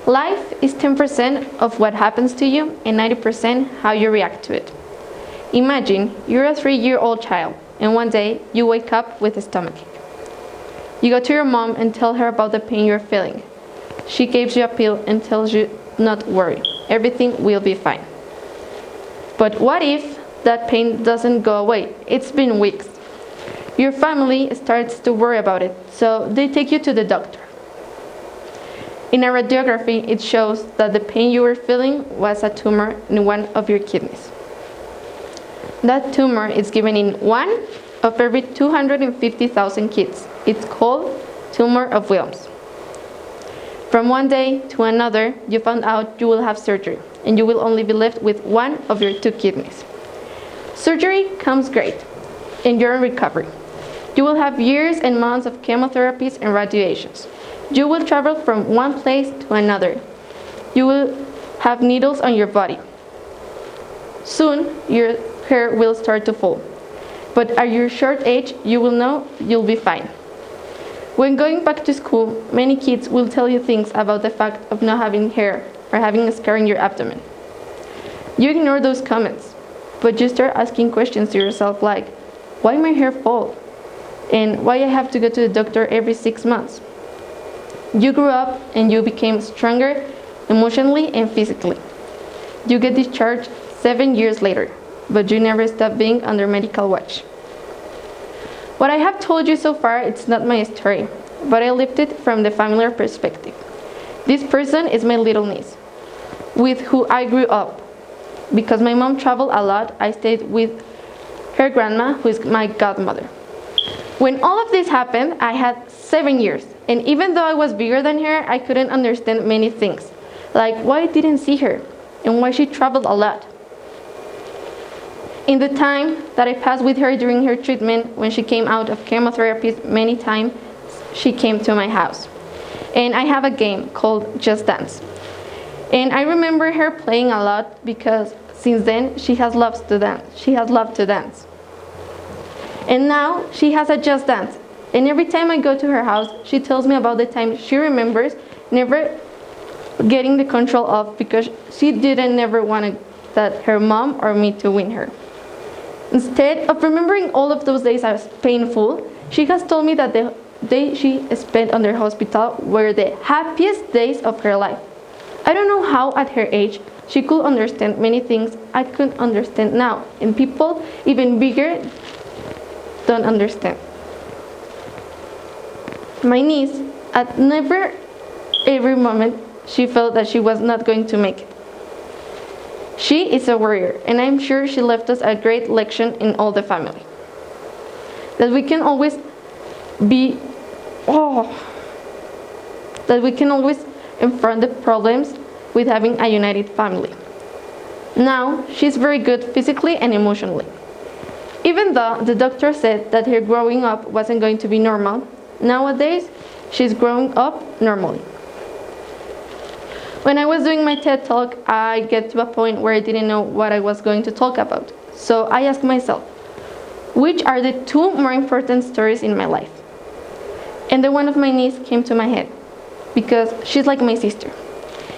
Life is 10% of what happens to you and 90% how you react to it. Imagine you're a 3-year-old child and one day you wake up with a stomachache. You go to your mom and tell her about the pain you're feeling. She gives you a pill and tells you not worry, everything will be fine. But what if that pain doesn't go away? It's been weeks. Your family starts to worry about it, so they take you to the doctor. In a radiography, it shows that the pain you were feeling was a tumor in one of your kidneys. That tumor is given in 1 of every 250,000 kids. It's called tumor of Wilms. From one day to another, you found out you will have surgery, and you will only be left with 1 of your 2 kidneys. Surgery comes great, and you're in recovery. You will have years and months of chemotherapies and radiations. You will travel from one place to another. You will have needles on your body. Soon, your hair will start to fall. But at your short age, you will know you'll be fine. When going back to school, many kids will tell you things about the fact of not having hair or having a scar in your abdomen. You ignore those comments, but you start asking questions to yourself like, why my hair fall? And why I have to go to the doctor every 6 months? You grew up and you became stronger emotionally and physically. You get discharged 7 years later, but you never stop being under medical watch. What I have told you so far, it's not my story, but I lived it from the familiar perspective. This person is my little niece, with who I grew up. Because my mom traveled a lot, I stayed with her grandma, who is my godmother. When all of this happened, I had 7 years, and even though I was bigger than her, I couldn't understand many things, like why I didn't see her, and why she traveled a lot. In the time that I passed with her during her treatment, when she came out of chemotherapy many times, she came to my house. And I have a game called Just Dance. And I remember her playing a lot because since then she has loved to dance. And now she has a Just Dance. And every time I go to her house, she tells me about the time she remembers never getting the control of because she didn't never want that her mom or me to win her. Instead of remembering all of those days as painful, she has told me that the day she spent on the hospital were the happiest days of her life. I don't know how at her age she could understand many things I couldn't understand now, and people even bigger don't understand. My niece, at never every moment, she felt that she was not going to make it. She is a warrior, and I'm sure she left us a great lesson in all the family. That we can always confront the problems with having a united family. Now, she's very good physically and emotionally. Even though the doctor said that her growing up wasn't going to be normal, nowadays, she's growing up normally. When I was doing my TED Talk, I get to a point where I didn't know what I was going to talk about. So I asked myself, which are the 2 more important stories in my life? And the one of my niece came to my head, because she's like my sister.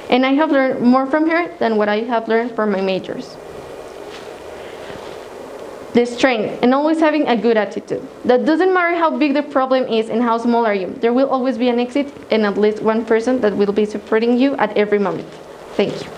And I have learned more from her than what I have learned from my majors. The strength and always having a good attitude. That doesn't matter how big the problem is and how small are you. There will always be an exit and at least one person that will be supporting you at every moment. Thank you.